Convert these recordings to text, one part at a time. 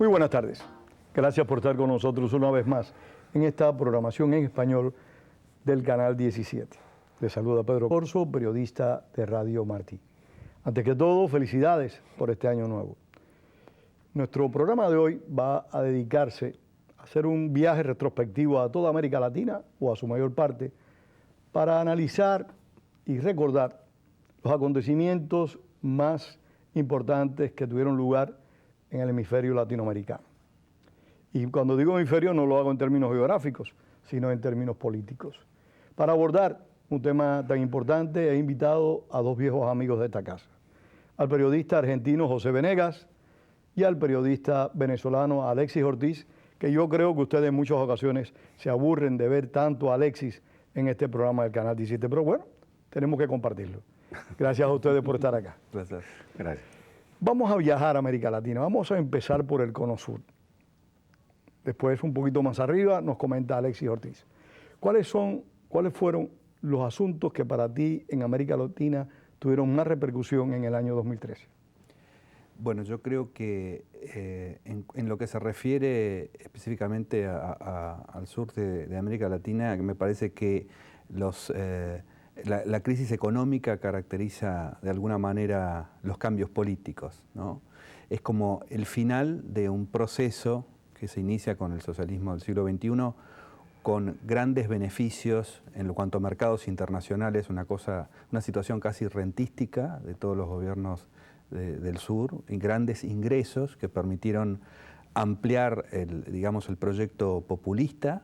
Muy buenas tardes. Gracias por estar con nosotros una vez más en esta programación en español del Canal 17. Les saluda Pedro Corso, periodista de Radio Martí. Antes que todo, felicidades por este año nuevo. Nuestro programa de hoy va a dedicarse a hacer un viaje retrospectivo a toda América Latina, o a su mayor parte, para analizar y recordar los acontecimientos más importantes que tuvieron lugar en el hemisferio latinoamericano. Y cuando digo hemisferio no lo hago en términos geográficos, sino en términos políticos. Para abordar un tema tan importante he invitado a dos viejos amigos de esta casa, al periodista argentino José Venegas y al periodista venezolano Alexis Ortiz, que yo creo que ustedes en muchas ocasiones se aburren de ver tanto a Alexis en este programa del Canal 17, pero bueno, tenemos que compartirlo. Gracias a ustedes por estar acá. Gracias. Gracias. Vamos a viajar a América Latina. Vamos a empezar por el Cono Sur. Después, un poquito más arriba, nos comenta Alexis Ortiz. ¿Cuáles fueron los asuntos que para ti en América Latina tuvieron más repercusión en el año 2013? Bueno, yo creo que en lo que se refiere específicamente al sur de América Latina, me parece que la crisis económica caracteriza de alguna manera los cambios políticos, ¿no? Es como el final de un proceso que se inicia con el socialismo del siglo XXI, con grandes beneficios en cuanto a mercados internacionales, una situación casi rentística de todos los gobiernos del sur, y grandes ingresos que permitieron ampliar el proyecto populista,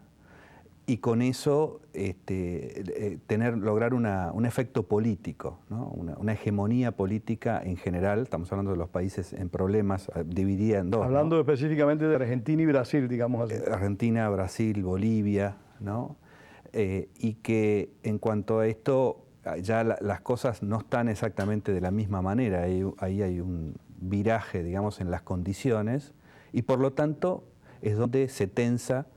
y con eso lograr un efecto político, ¿no? Una hegemonía política en general. Estamos hablando de los países en problemas, dividida en dos. Hablando, ¿no?, específicamente de Argentina y Brasil, digamos así. Argentina, Brasil, Bolivia, ¿no? Y que en cuanto a esto, ya las cosas no están exactamente de la misma manera. Ahí hay un viraje, digamos, en las condiciones, y por lo tanto es donde se tensa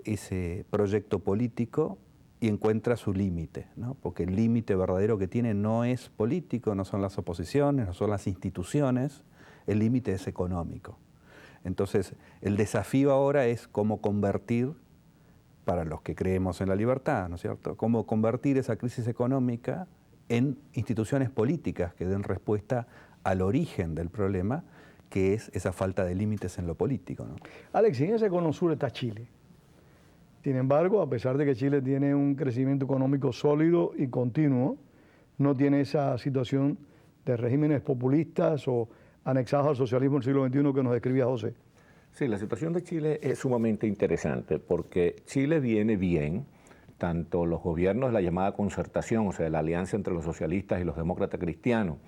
ese proyecto político y encuentra su límite, ¿no? Porque el límite verdadero que tiene no es político, no son las oposiciones, no son las instituciones, el límite es económico. Entonces, el desafío ahora es cómo convertir, para los que creemos en la libertad, ¿no es cierto?, cómo convertir esa crisis económica en instituciones políticas que den respuesta al origen del problema, que es esa falta de límites en lo político, ¿no? Alex, en ese Cono Sur está Chile. Sin embargo, a pesar de que Chile tiene un crecimiento económico sólido y continuo, no tiene esa situación de regímenes populistas o anexados al socialismo del siglo XXI que nos describía José. Sí, la situación de Chile es sumamente interesante porque Chile viene bien, tanto los gobiernos de la llamada concertación, o sea, de la alianza entre los socialistas y los demócratas cristianos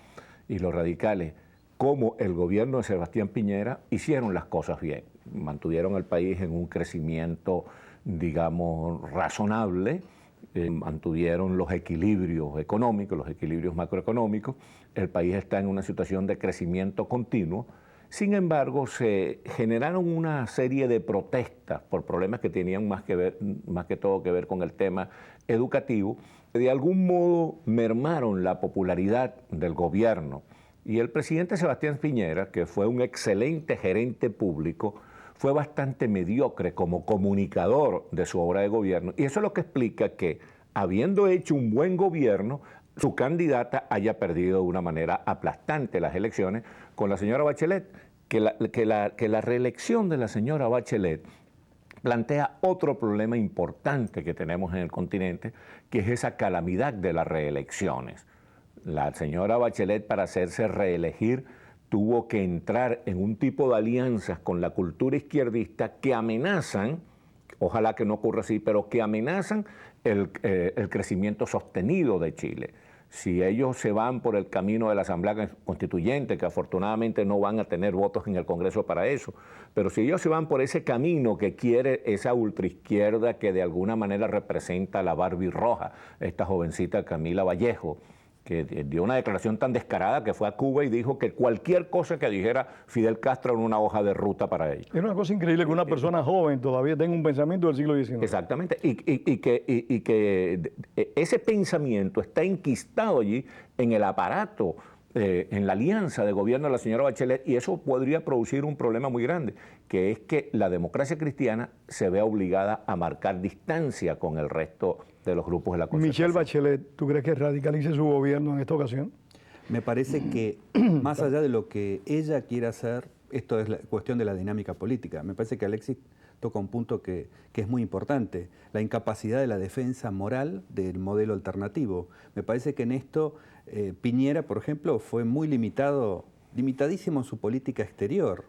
y los radicales, como el gobierno de Sebastián Piñera, hicieron las cosas bien. Mantuvieron al país en un crecimiento, digamos, razonable, mantuvieron los equilibrios económicos, los equilibrios macroeconómicos. El país está en una situación de crecimiento continuo. Sin embargo, se generaron una serie de protestas por problemas que tenían más que todo que ver con el tema educativo, que de algún modo mermaron la popularidad del gobierno. Y el presidente Sebastián Piñera, que fue un excelente gerente público, fue bastante mediocre como comunicador de su obra de gobierno. Y eso es lo que explica que, habiendo hecho un buen gobierno, su candidata haya perdido de una manera aplastante las elecciones con la señora Bachelet, que la reelección de la señora Bachelet plantea otro problema importante que tenemos en el continente, que es esa calamidad de las reelecciones. La señora Bachelet, para hacerse reelegir, tuvo que entrar en un tipo de alianzas con la cultura izquierdista que amenazan, ojalá que no ocurra así, pero que amenazan el crecimiento sostenido de Chile. Si ellos se van por el camino de la Asamblea Constituyente, que afortunadamente no van a tener votos en el Congreso para eso, pero si ellos se van por ese camino que quiere esa ultraizquierda que de alguna manera representa a la Barbie roja, esta jovencita Camila Vallejo, que dio una declaración tan descarada que fue a Cuba y dijo que cualquier cosa que dijera Fidel Castro era una hoja de ruta para ellos. Es una cosa increíble que una persona joven todavía tenga un pensamiento del siglo XIX. Exactamente, y que ese pensamiento está enquistado allí en el aparato en la alianza de gobierno de la señora Bachelet, y eso podría producir un problema muy grande, que es que la democracia cristiana se vea obligada a marcar distancia con el resto de los grupos de la concertación. Michelle Bachelet, ¿tú crees que radicalice su gobierno en esta ocasión? Me parece que, más allá de lo que ella quiera hacer, esto es la cuestión de la dinámica política. Me parece que Alexis toca un punto que es muy importante, la incapacidad de la defensa moral del modelo alternativo. Me parece que en esto Piñera, por ejemplo, fue muy limitadísimo en su política exterior.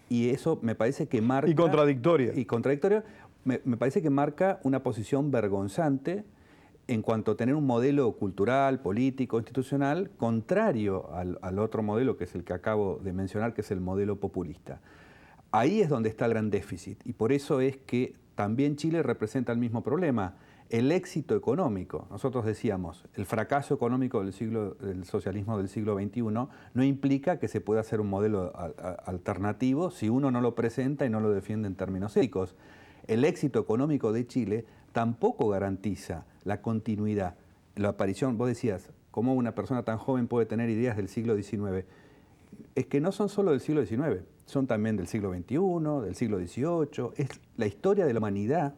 Y eso me parece que marca... Y contradictoria. Y contradictoria. Me parece que marca una posición vergonzante en cuanto a tener un modelo cultural, político, institucional, contrario al otro modelo, que es el que acabo de mencionar, que es el modelo populista. Ahí es donde está el gran déficit, y por eso es que también Chile representa el mismo problema, el éxito económico. Nosotros decíamos, el fracaso económico del socialismo del siglo XXI no implica que se pueda hacer un modelo alternativo si uno no lo presenta y no lo defiende en términos éticos. El éxito económico de Chile tampoco garantiza la continuidad, la aparición. Vos decías, ¿cómo una persona tan joven puede tener ideas del siglo XIX? Es que no son solo del siglo XIX, son también del siglo XXI, del siglo XVIII. La historia de la humanidad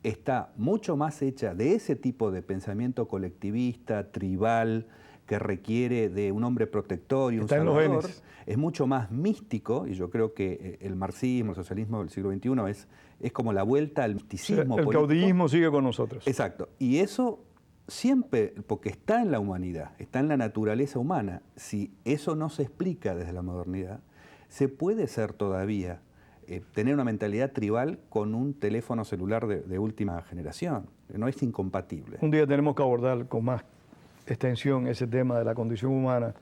está mucho más hecha de ese tipo de pensamiento colectivista, tribal, que requiere de un hombre protector y un salvador. Es mucho más místico, y yo creo que el marxismo, el socialismo del siglo XXI es como la vuelta al misticismo político. El caudillismo sigue con nosotros. Exacto, y eso siempre, porque está en la humanidad, está en la naturaleza humana. Si eso no se explica desde la modernidad, se puede ser todavía, tener una mentalidad tribal con un teléfono celular de última generación. No es incompatible. Un día tenemos que abordar con más extensión ese tema de la condición humana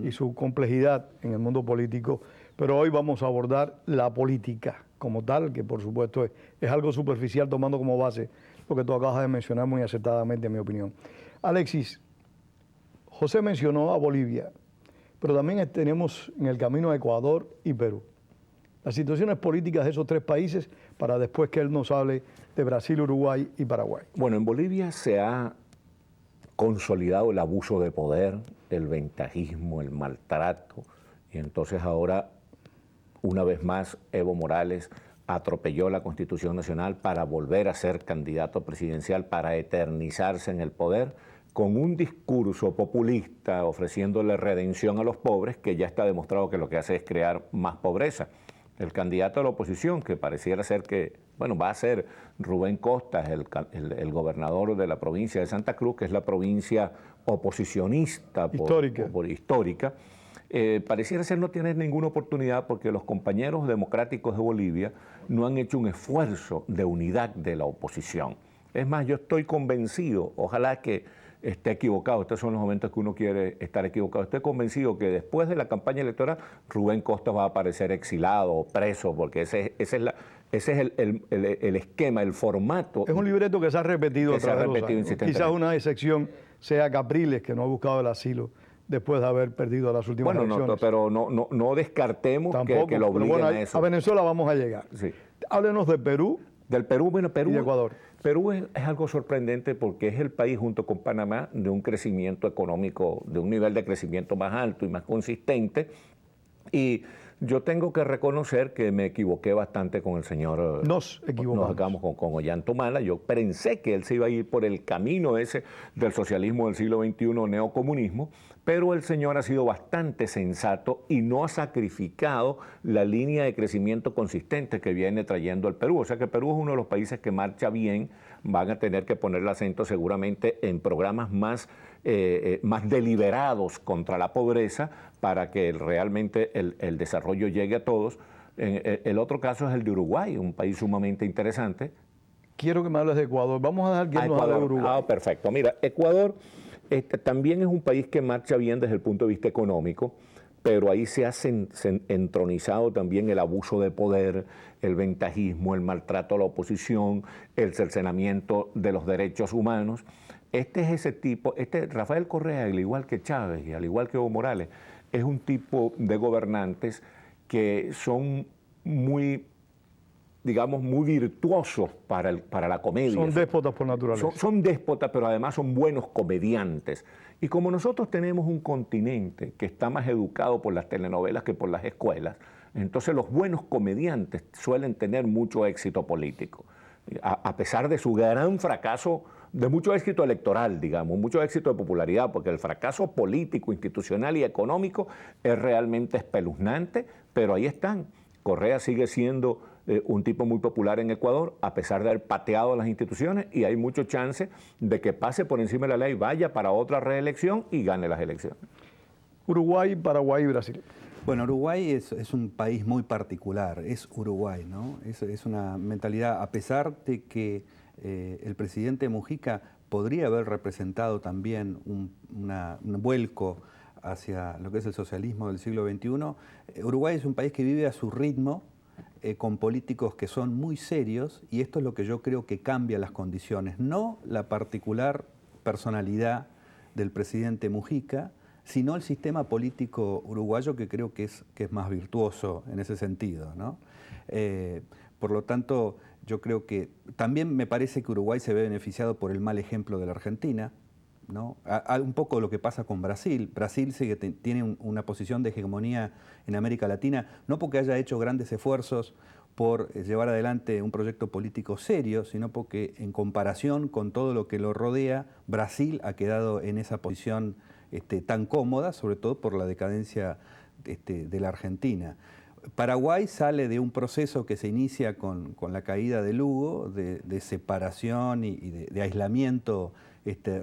y su complejidad en el mundo político, pero hoy vamos a abordar la política como tal, que por supuesto es algo superficial, tomando como base lo que tú acabas de mencionar muy acertadamente, en mi opinión. Alexis, José mencionó a Bolivia, pero también tenemos en el camino a Ecuador y Perú. Las situaciones políticas de esos tres países, para después que él nos hable de Brasil, Uruguay y Paraguay. Bueno, en Bolivia se ha consolidado el abuso de poder, el ventajismo, el maltrato, y entonces ahora, una vez más, Evo Morales atropelló la Constitución Nacional para volver a ser candidato presidencial, para eternizarse en el poder, con un discurso populista ofreciéndole redención a los pobres, que ya está demostrado que lo que hace es crear más pobreza. El candidato de la oposición, que pareciera ser que, bueno, va a ser Rubén Costas, el gobernador de la provincia de Santa Cruz, que es la provincia oposicionista histórica, pareciera ser no tener ninguna oportunidad porque los compañeros democráticos de Bolivia no han hecho un esfuerzo de unidad de la oposición. Es más, yo estoy convencido, ojalá que esté equivocado, estos son los momentos que uno quiere estar equivocado, estoy convencido que después de la campaña electoral Rubén Costas va a aparecer exilado o preso, porque ese es el esquema, el formato. Es un libreto que se ha repetido otra vez. Quizás una excepción sea Capriles, que no ha buscado el asilo después de haber perdido las últimas elecciones. Bueno, pero no descartemos que lo obliguen a eso. A Venezuela vamos a llegar. Sí. Háblenos de Perú. Del Perú, bueno, Perú y de Ecuador. Perú es algo sorprendente porque es el país, junto con Panamá, de un crecimiento económico, de un nivel de crecimiento más alto y más consistente. Y yo tengo que reconocer que me equivoqué bastante con el señor. Nos equivocamos con Ollanta. Yo pensé que él se iba a ir por el camino ese del socialismo del siglo XXI, neocomunismo, pero el señor ha sido bastante sensato y no ha sacrificado la línea de crecimiento consistente que viene trayendo el Perú. O sea que Perú es uno de los países que marcha bien. Van a tener que poner el acento seguramente en programas más deliberados contra la pobreza para que realmente el desarrollo llegue a todos. El otro caso es el de Uruguay, un país sumamente interesante. Quiero que me hables de Ecuador. Vamos a dejar que nos hable de Uruguay. Perfecto. Mira, Ecuador también es un país que marcha bien desde el punto de vista económico, pero ahí se ha entronizado también el abuso de poder, el ventajismo, el maltrato a la oposición, el cercenamiento de los derechos humanos. Este es ese tipo, Rafael Correa, al igual que Chávez y al igual que Evo Morales, es un tipo de gobernantes que son muy digamos, muy virtuosos para la comedia. Son déspotas por naturaleza. Son déspotas, pero además son buenos comediantes. Y como nosotros tenemos un continente que está más educado por las telenovelas que por las escuelas, entonces los buenos comediantes suelen tener mucho éxito político, a pesar de su gran fracaso, de mucho éxito electoral, digamos, mucho éxito de popularidad, porque el fracaso político, institucional y económico es realmente espeluznante, pero ahí están. Correa sigue siendo un tipo muy popular en Ecuador, a pesar de haber pateado las instituciones, y hay mucho chance de que pase por encima de la ley, vaya para otra reelección y gane las elecciones. Uruguay, Paraguay y Brasil. Bueno, Uruguay es un país muy particular, es Uruguay, ¿no? Es una mentalidad, a pesar de que el presidente Mujica podría haber representado también un vuelco hacia lo que es el socialismo del siglo XXI, Uruguay es un país que vive a su ritmo, con políticos que son muy serios, y esto es lo que yo creo que cambia las condiciones, no la particular personalidad del presidente Mujica, sino el sistema político uruguayo, que creo que es más virtuoso en ese sentido, ¿no? Por lo tanto, yo creo que también me parece que Uruguay se ve beneficiado por el mal ejemplo de la Argentina, ¿no? Un poco lo que pasa con Brasil. Brasil tiene una posición de hegemonía en América Latina, no porque haya hecho grandes esfuerzos por llevar adelante un proyecto político serio, sino porque en comparación con todo lo que lo rodea, Brasil ha quedado en esa posición tan cómoda, sobre todo por la decadencia de la Argentina. Paraguay sale de un proceso que se inicia con la caída de Lugo, de separación y de aislamiento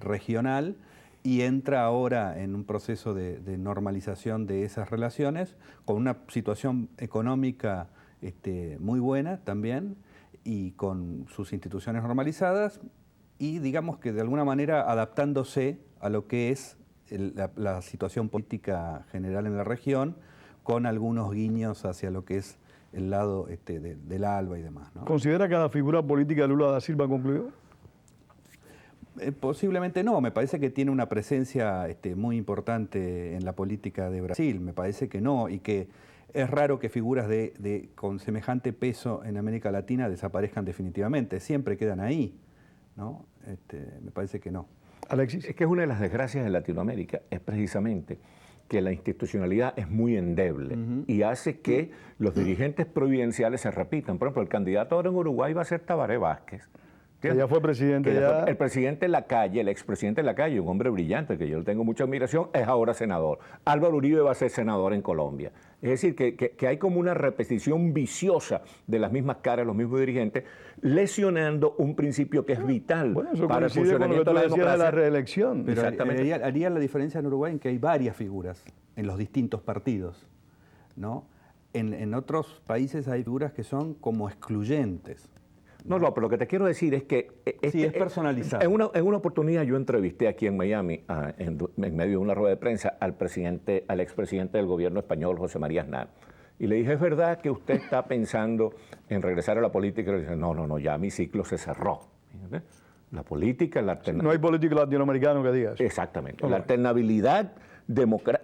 regional, y entra ahora en un proceso de normalización de esas relaciones, con una situación económica muy buena también, y con sus instituciones normalizadas, y digamos que de alguna manera adaptándose a lo que es la situación política general en la región, con algunos guiños hacia lo que es el lado del ALBA y demás, ¿no? ¿Considera que la figura política de Lula da Silva concluyó? Posiblemente no, me parece que tiene una presencia muy importante en la política de Brasil, me parece que no, y que es raro que figuras con semejante peso en América Latina desaparezcan definitivamente, siempre quedan ahí, ¿no? Me parece que no. Alexis. Es que es una de las desgracias de Latinoamérica, es precisamente que la institucionalidad es muy endeble y hace que los dirigentes providenciales se repitan. Por ejemplo, el candidato ahora en Uruguay va a ser Tabaré Vázquez. Que ya fue presidente. El presidente Lacalle, el expresidente Lacalle, un hombre brillante, que yo le tengo mucha admiración, es ahora senador. Álvaro Uribe va a ser senador en Colombia. Es decir, que hay como una repetición viciosa de las mismas caras, los mismos dirigentes, lesionando un principio que es vital para el funcionamiento de la democracia. De la reelección. Pero haría la diferencia en Uruguay en que hay varias figuras en los distintos partidos, ¿no? En otros países hay figuras que son como excluyentes. No, pero lo que te quiero decir es que... sí, es personalizado. En una oportunidad yo entrevisté aquí en Miami, en medio de una rueda de prensa, al expresidente del gobierno español, José María Aznar. Y le dije, ¿es verdad que usted está pensando en regresar a la política? Y le dice, no, ya mi ciclo se cerró. ¿Fíjate? La política, la alternabilidad... No hay político latinoamericano que diga eso. Exactamente. La alternabilidad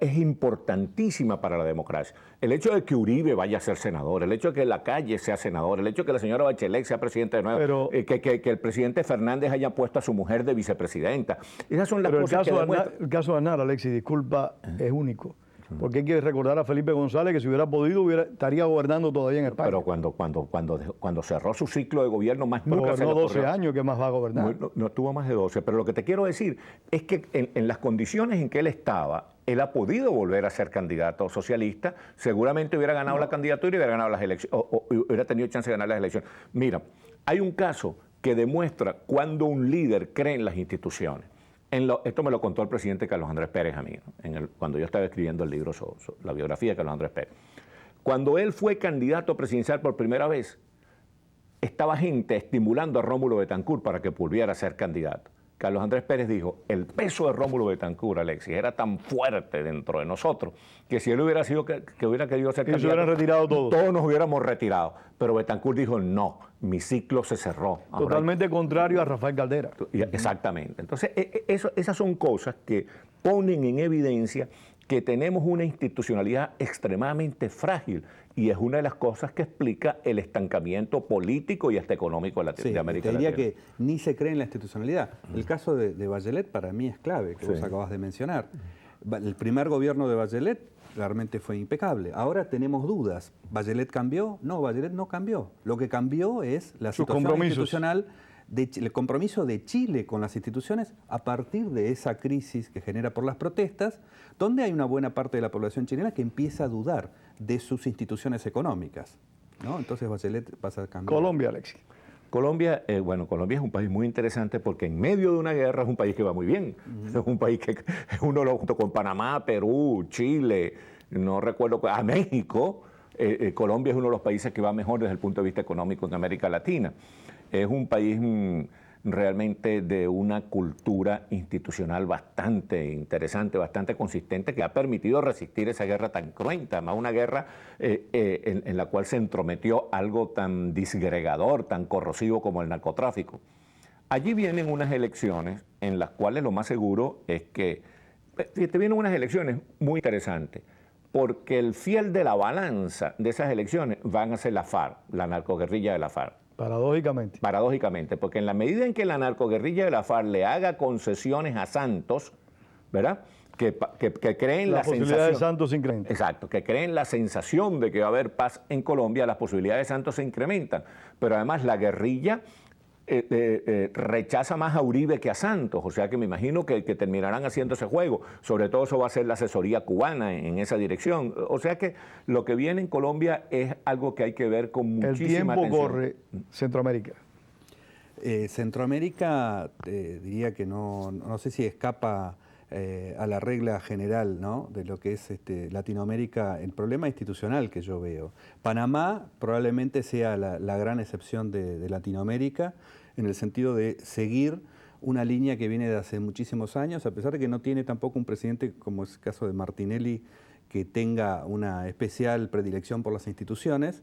es importantísima para la democracia. El hecho de que Uribe vaya a ser senador, el hecho de que Lacalle sea senador, el hecho de que la señora Bachelet sea presidenta de nuevo, que el presidente Fernández haya puesto a su mujer de vicepresidenta. Esas son las cosas que demuestran. El caso de Aznar, Alexis, disculpa, es único. Porque hay que recordar a Felipe González que si hubiera podido estaría gobernando todavía en España. Pero cuando cerró su ciclo de gobierno, más nunca se le ocurrió. 12 años, ¿qué más va a gobernar? No tuvo más de 12. Pero lo que te quiero decir es que en las condiciones en que él estaba, él ha podido volver a ser candidato socialista, seguramente hubiera ganado la candidatura y hubiera ganado las elecciones, o hubiera tenido chance de ganar las elecciones. Mira, hay un caso que demuestra cuando un líder cree en las instituciones. Esto me lo contó el presidente Carlos Andrés Pérez a mí, cuando yo estaba escribiendo el libro sobre la biografía de Carlos Andrés Pérez. Cuando él fue candidato presidencial por primera vez, estaba gente estimulando a Rómulo Betancourt para que volviera a ser candidato. Carlos Andrés Pérez dijo, el peso de Rómulo Betancourt, Alexis, era tan fuerte dentro de nosotros que si él hubiera sido que hubiera querido ser candidato, se hubieran retirado todos nos hubiéramos retirado. Pero Betancourt dijo, no, mi ciclo se cerró. Totalmente contrario a Rafael Caldera. Exactamente. Entonces, esas son cosas que ponen en evidencia que tenemos una institucionalidad extremadamente frágil y es una de las cosas que explica el estancamiento político y hasta económico de América Latina. Latina. Que ni se cree en la institucionalidad. El caso de Bachelet para mí es clave, que vos acabas de mencionar. El primer gobierno de Bachelet realmente fue impecable. Ahora tenemos dudas. ¿Bachelet cambió? No, Bachelet no cambió. Lo que cambió es la situación institucional, el compromiso de Chile con las instituciones a partir de esa crisis que genera por las protestas, donde hay una buena parte de la población chilena que empieza a dudar de sus instituciones económicas, ¿no? Entonces Bachelet pasa a cambiar. Colombia, Alexis. Colombia, Colombia es un país muy interesante porque en medio de una guerra es un país que va muy bien. Es un país que uno lo junto con Panamá, Perú, Chile, no recuerdo, a México. Colombia es uno de los países que va mejor desde el punto de vista económico en América Latina. Es un país realmente de una cultura institucional bastante interesante, bastante consistente, que ha permitido resistir esa guerra tan cruenta, más una guerra en la cual se entrometió algo tan disgregador, tan corrosivo como el narcotráfico. Allí vienen unas elecciones en las cuales lo más seguro es que, te vienen unas elecciones muy interesantes, porque el fiel de la balanza de esas elecciones van a ser la FARC, la narcoguerrilla de la FARC. Paradójicamente. Paradójicamente, porque en la medida en que la narcoguerrilla de la FARC le haga concesiones a Santos, ¿verdad? Que creen la posibilidad sensación, de Santos se incrementa. Exacto, que creen la sensación de que va a haber paz en Colombia, las posibilidades de Santos se incrementan. Pero además la guerrilla rechaza más a Uribe que a Santos, o sea que me imagino que terminarán haciendo ese juego. Sobre todo eso va a ser la asesoría cubana en esa dirección. O sea que lo que viene en Colombia es algo que hay que ver con muchísima atención. El tiempo corre, Centroamérica. Centroamérica, diría que no sé si escapa a la regla general, ¿no?, de lo que es Latinoamérica, el problema institucional que yo veo. Panamá probablemente sea la gran excepción de Latinoamérica, en el sentido de seguir una línea que viene de hace muchísimos años, a pesar de que no tiene tampoco un presidente, como es el caso de Martinelli, que tenga una especial predilección por las instituciones,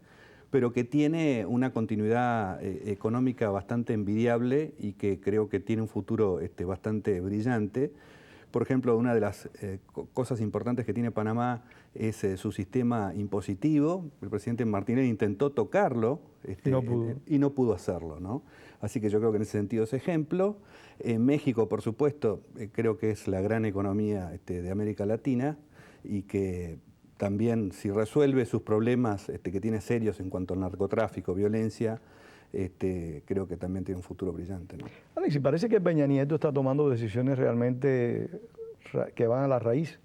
pero que tiene una continuidad económica bastante envidiable y que creo que tiene un futuro bastante brillante. Por ejemplo, una de las cosas importantes que tiene Panamá es su sistema impositivo. El presidente Martinelli intentó tocarlo y no pudo hacerlo, ¿no? Así que yo creo que en ese sentido es ejemplo. México, por supuesto, creo que es la gran economía de América Latina y que también, si resuelve sus problemas que tiene serios en cuanto al narcotráfico, violencia, creo que también tiene un futuro brillante, ¿no? Alexis, parece que Peña Nieto está tomando decisiones realmente que van a la raíz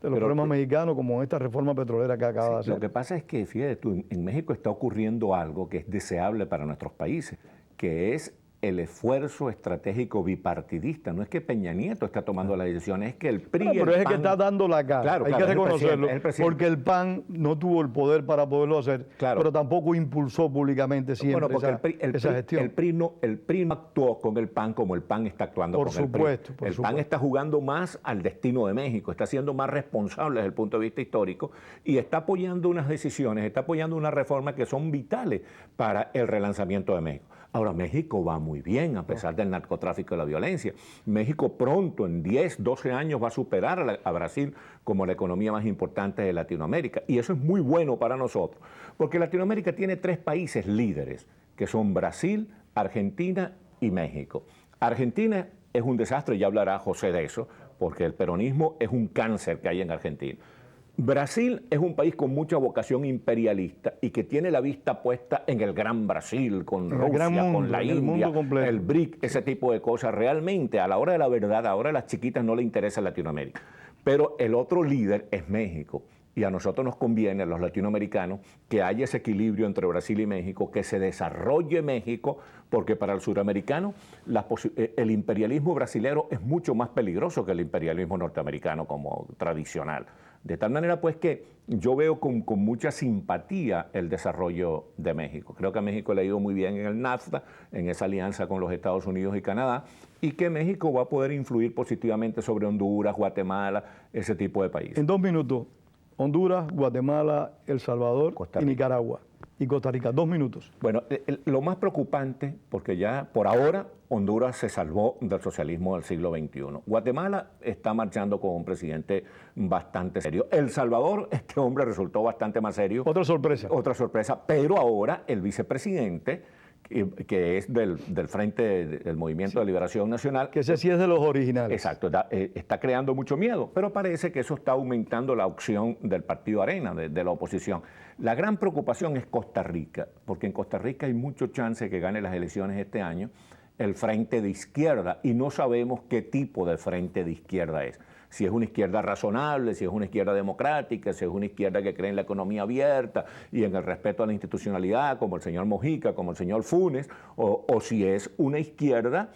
de los problemas mexicanos, como esta reforma petrolera que acaba de hacer. Lo que pasa es que, fíjate tú, en México está ocurriendo algo que es deseable para nuestros países, que es el esfuerzo estratégico bipartidista. No es que Peña Nieto está tomando las decisiones, es que el PRI pero es el que está dando la cara, claro, hay que reconocerlo, porque el PAN PAN no tuvo el poder para poderlo hacer, pero tampoco impulsó públicamente siempre esa gestión. El PRI no actuó con el PAN como el PAN está actuando con el PRI. El PAN está jugando más al destino de México, está siendo más responsable desde el punto de vista histórico y está apoyando unas decisiones, está apoyando unas reformas que son vitales para el relanzamiento de México. Ahora, México va muy bien a pesar del narcotráfico y la violencia. México pronto, en 10, 12 años, va a superar a Brasil como la economía más importante de Latinoamérica. Y eso es muy bueno para nosotros, porque Latinoamérica tiene 3 países líderes, que son Brasil, Argentina y México. Argentina es un desastre, ya hablará José de eso, porque el peronismo es un cáncer que hay en Argentina. Brasil es un país con mucha vocación imperialista y que tiene la vista puesta en el gran Brasil, con Rusia, con la India, el BRIC, ese tipo de cosas. Realmente, a la hora de la verdad, ahora a las chiquitas no le interesa Latinoamérica. Pero el otro líder es México. Y a nosotros nos conviene, a los latinoamericanos, que haya ese equilibrio entre Brasil y México, que se desarrolle México, porque para el suramericano el imperialismo brasilero es mucho más peligroso que el imperialismo norteamericano como tradicional. De tal manera pues que yo veo con mucha simpatía el desarrollo de México. Creo que a México le ha ido muy bien en el NAFTA, en esa alianza con los Estados Unidos y Canadá, y que México va a poder influir positivamente sobre Honduras, Guatemala, ese tipo de países. En 2 minutos, Honduras, Guatemala, El Salvador y Nicaragua. y Costa Rica. 2 minutos. Bueno, lo más preocupante, porque ya por ahora Honduras se salvó del socialismo del siglo XXI. Guatemala está marchando con un presidente bastante serio. El Salvador, este hombre resultó bastante más serio. Otra sorpresa. Otra sorpresa, pero ahora el vicepresidente, que es del Frente del Movimiento de Liberación Nacional. Que ese sí es de los originales. Exacto, está creando mucho miedo, pero parece que eso está aumentando la opción del Partido Arena, de la oposición. La gran preocupación es Costa Rica, porque en Costa Rica hay mucho chance de que gane las elecciones este año el Frente de Izquierda, y no sabemos qué tipo de Frente de Izquierda es. Si es una izquierda razonable, si es una izquierda democrática, si es una izquierda que cree en la economía abierta y en el respeto a la institucionalidad, como el señor Mojica, como el señor Funes, o si es una izquierda,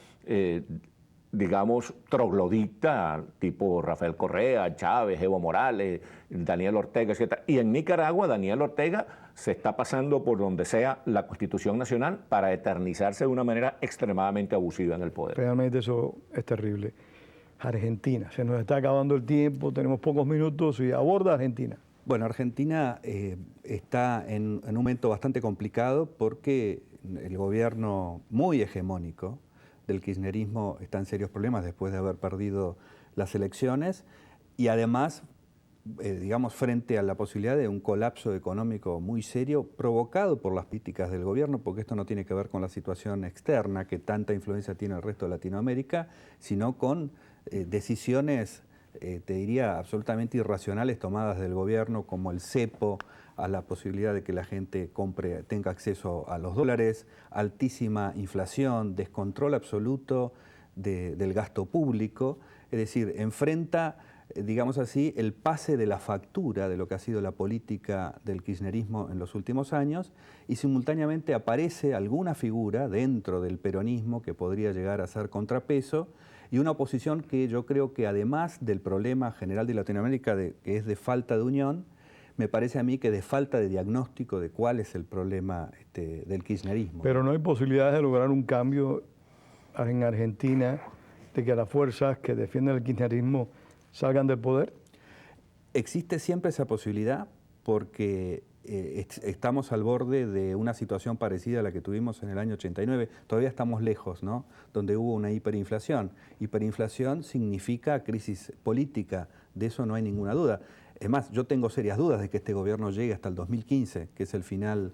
digamos, troglodita, tipo Rafael Correa, Chávez, Evo Morales, Daniel Ortega, etc. Y en Nicaragua, Daniel Ortega se está pasando por donde sea la Constitución Nacional para eternizarse de una manera extremadamente abusiva en el poder. Realmente eso es terrible. Argentina, se nos está acabando el tiempo, tenemos pocos minutos y aborda Argentina. Bueno, Argentina está en un momento bastante complicado porque el gobierno muy hegemónico del kirchnerismo está en serios problemas después de haber perdido las elecciones y además, digamos, frente a la posibilidad de un colapso económico muy serio provocado por las políticas del gobierno, porque esto no tiene que ver con la situación externa que tanta influencia tiene el resto de Latinoamérica, sino con decisiones, te diría, absolutamente irracionales tomadas del gobierno, como el cepo a la posibilidad de que la gente tenga acceso a los dólares, altísima inflación, descontrol absoluto del gasto público, es decir, enfrenta, digamos así, el pase de la factura de lo que ha sido la política del kirchnerismo en los últimos años y simultáneamente aparece alguna figura dentro del peronismo que podría llegar a ser contrapeso y una oposición que yo creo que además del problema general de Latinoamérica, que es de falta de unión, me parece a mí que de falta de diagnóstico de cuál es el problema del kirchnerismo. Pero no hay posibilidades de lograr un cambio en Argentina, de que las fuerzas que defienden el kirchnerismo salgan del poder. Existe siempre esa posibilidad porque estamos al borde de una situación parecida a la que tuvimos en el año 89. Todavía estamos lejos, ¿no? Donde hubo una hiperinflación. Hiperinflación significa crisis política, de eso no hay ninguna duda. Es más, yo tengo serias dudas de que este gobierno llegue hasta el 2015, que es el final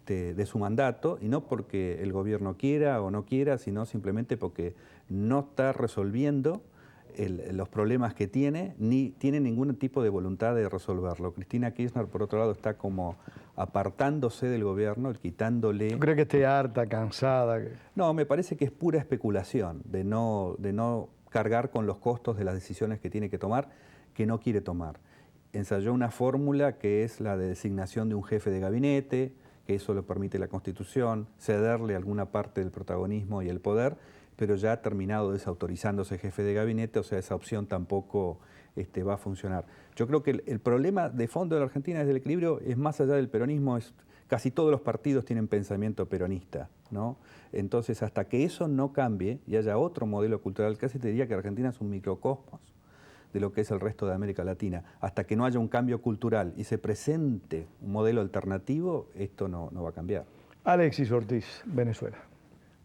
de su mandato, y no porque el gobierno quiera o no quiera, sino simplemente porque no está resolviendo los problemas que tiene, ni tiene ningún tipo de voluntad de resolverlo. Cristina Kirchner, por otro lado, está como apartándose del gobierno, quitándole... ¿Tú crees que esté harta, cansada? No, me parece que es pura especulación de no cargar con los costos de las decisiones que tiene que tomar, que no quiere tomar. Ensayó una fórmula que es la de designación de un jefe de gabinete, que eso lo permite la Constitución, cederle alguna parte del protagonismo y el poder, pero ya ha terminado desautorizándose jefe de gabinete, o sea, esa opción tampoco va a funcionar. Yo creo que el problema de fondo de la Argentina desde el equilibrio es más allá del peronismo, casi todos los partidos tienen pensamiento peronista, ¿no? Entonces, hasta que eso no cambie y haya otro modelo cultural, casi te diría que Argentina es un microcosmos de lo que es el resto de América Latina. Hasta que no haya un cambio cultural y se presente un modelo alternativo, esto no va a cambiar. Alexis Ortiz, Venezuela.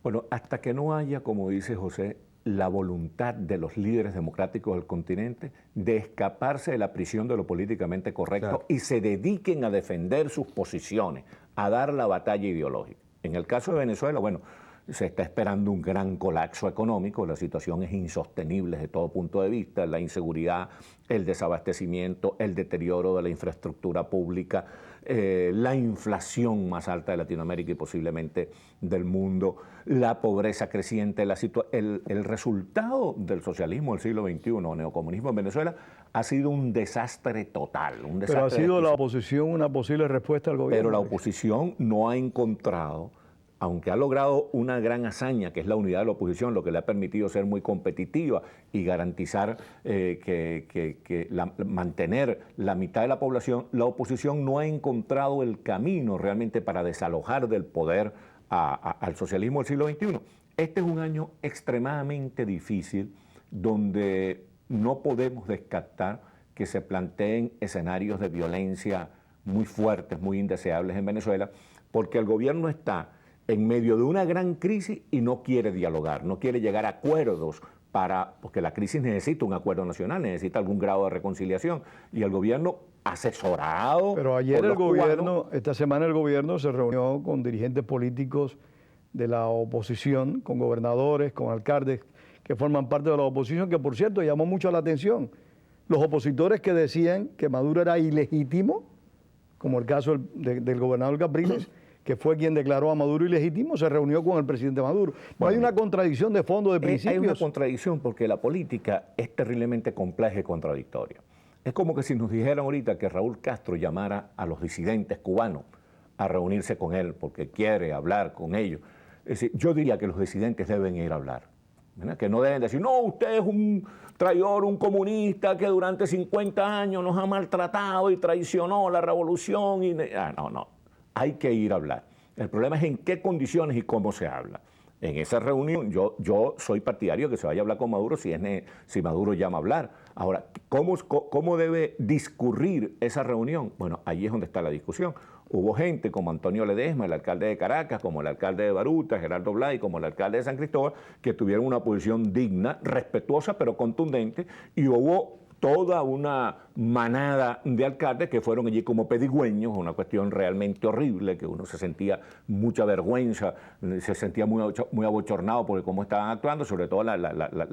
Bueno, hasta que no haya, como dice José, la voluntad de los líderes democráticos del continente de escaparse de la prisión de lo políticamente correcto, claro, y se dediquen a defender sus posiciones, a dar la batalla ideológica. En el caso de Venezuela, bueno, se está esperando un gran colapso económico, la situación es insostenible desde todo punto de vista, la inseguridad, el desabastecimiento, el deterioro de la infraestructura pública, la inflación más alta de Latinoamérica y posiblemente del mundo, la pobreza creciente, el resultado del socialismo del siglo XXI, o neocomunismo en Venezuela, ha sido un desastre total. Pero ha sido la oposición una posible respuesta al gobierno. Pero la oposición no ha encontrado, aunque ha logrado una gran hazaña, que es la unidad de la oposición, lo que le ha permitido ser muy competitiva y garantizar mantener la mitad de la población, la oposición no ha encontrado el camino realmente para desalojar del poder al socialismo del siglo XXI. Este es un año extremadamente difícil donde no podemos descartar que se planteen escenarios de violencia muy fuertes, muy indeseables en Venezuela, porque el gobierno está en medio de una gran crisis y no quiere dialogar, no quiere llegar a acuerdos porque la crisis necesita un acuerdo nacional, necesita algún grado de reconciliación, y el gobierno asesorado. Pero ayer por el los gobierno, cubanos, esta semana el gobierno se reunió con dirigentes políticos de la oposición, con gobernadores, con alcaldes que forman parte de la oposición, que por cierto llamó mucho la atención. Los opositores que decían que Maduro era ilegítimo, como el caso del gobernador Capriles, que fue quien declaró a Maduro ilegítimo, se reunió con el presidente Maduro. Bueno, hay una contradicción de fondo, de principios. Hay una contradicción porque la política es terriblemente compleja y contradictoria. Es como que si nos dijeran ahorita que Raúl Castro llamara a los disidentes cubanos a reunirse con él porque quiere hablar con ellos. Es decir, yo diría que los disidentes deben ir a hablar, ¿verdad? Que no deben decir, no, usted es un traidor, un comunista que durante 50 años nos ha maltratado y traicionó la revolución. No, hay que ir a hablar. El problema es en qué condiciones y cómo se habla. En esa reunión, yo soy partidario que se vaya a hablar con Maduro si Maduro llama a hablar. Ahora, ¿cómo debe discurrir esa reunión? Bueno, ahí es donde está la discusión. Hubo gente como Antonio Ledesma, el alcalde de Caracas, como el alcalde de Baruta, Gerardo Blay, como el alcalde de San Cristóbal, que tuvieron una posición digna, respetuosa, pero contundente, y hubo toda una manada de alcaldes que fueron allí como pedigüeños, una cuestión realmente horrible, que uno se sentía mucha vergüenza, se sentía muy abochornado por cómo estaban actuando, sobre todo la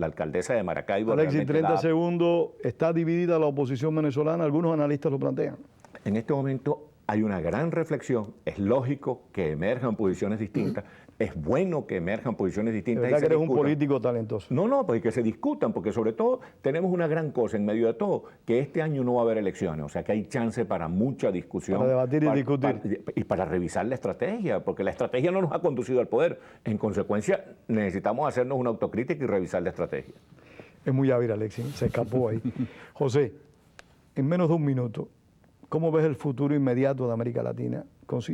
alcaldesa de Maracaibo. Alexis, 30 segundos, está dividida la oposición venezolana, algunos analistas lo plantean. En este momento hay una gran reflexión, es lógico que emerjan posiciones distintas, es bueno que emerjan posiciones distintas. ¿De verdad que eres un político talentoso? No, pues que se discutan, porque sobre todo tenemos una gran cosa en medio de todo, que este año no va a haber elecciones, o sea que hay chance para mucha discusión. Para debatir y discutir. Y para revisar la estrategia, porque la estrategia no nos ha conducido al poder. En consecuencia, necesitamos hacernos una autocrítica y revisar la estrategia. Es muy hábil, Alexis, se escapó ahí. José, en menos de un minuto, ¿cómo ves el futuro inmediato de América Latina?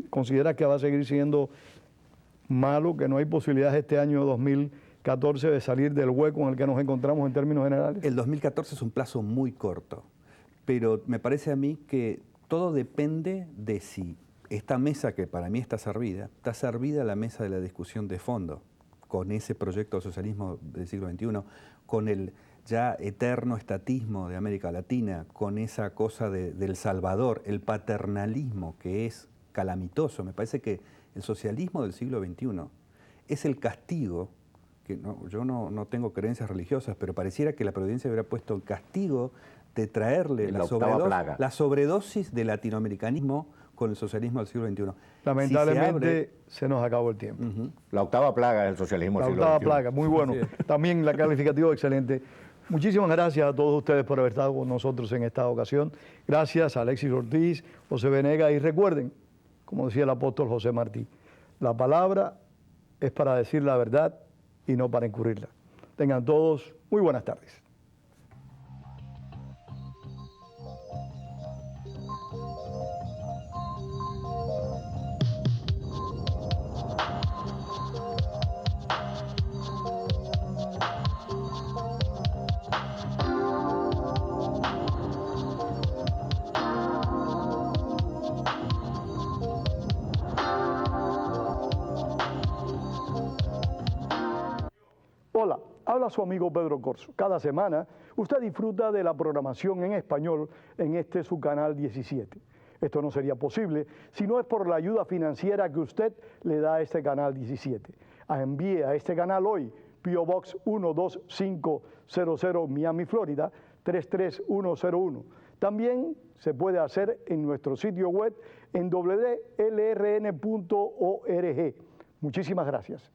¿Consideras que va a seguir siendo malo, que no hay posibilidades este año 2014 de salir del hueco en el que nos encontramos en términos generales? El 2014 es un plazo muy corto, pero me parece a mí que todo depende de si esta mesa, que para mí está servida la mesa de la discusión de fondo, con ese proyecto de socialismo del siglo XXI, con el ya eterno estatismo de América Latina, con esa cosa del Salvador, el paternalismo que es calamitoso. Me parece que el socialismo del siglo XXI es el castigo, que yo no tengo creencias religiosas, pero pareciera que la providencia hubiera puesto el castigo de traerle la sobredosis de latinoamericanismo con el socialismo del siglo XXI. Lamentablemente se nos acabó el tiempo. La octava plaga del socialismo del siglo XXI. La octava plaga, muy bueno. Sí. También la calificativa excelente. Muchísimas gracias a todos ustedes por haber estado con nosotros en esta ocasión. Gracias a Alexis Ortiz, José Venegas, y recuerden, como decía el apóstol José Martí, la palabra es para decir la verdad y no para encubrirla. Tengan todos muy buenas tardes. Hola, habla su amigo Pedro Corso. Cada semana usted disfruta de la programación en español en su canal 17. Esto no sería posible si no es por la ayuda financiera que usted le da a este canal 17. Envíe a este canal hoy P.O. Box 12500 Miami, Florida 33101. También se puede hacer en nuestro sitio web en wlrn.org. Muchísimas gracias.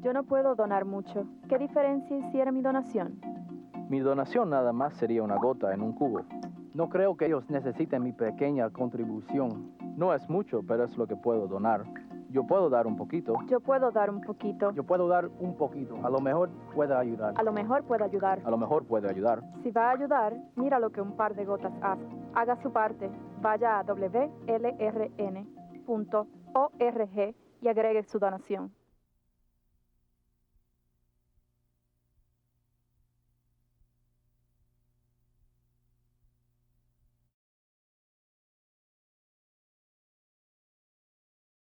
Yo no puedo donar mucho. ¿Qué diferencia hiciera mi donación? Mi donación nada más sería una gota en un cubo. No creo que ellos necesiten mi pequeña contribución. No es mucho, pero es lo que puedo donar. Yo puedo dar un poquito. Yo puedo dar un poquito. Yo puedo dar un poquito. A lo mejor pueda ayudar. A lo mejor puedo ayudar. A lo mejor puede ayudar. Si va a ayudar, mira lo que un par de gotas hace. Haga su parte. Vaya a wlrn.org y agregue su donación.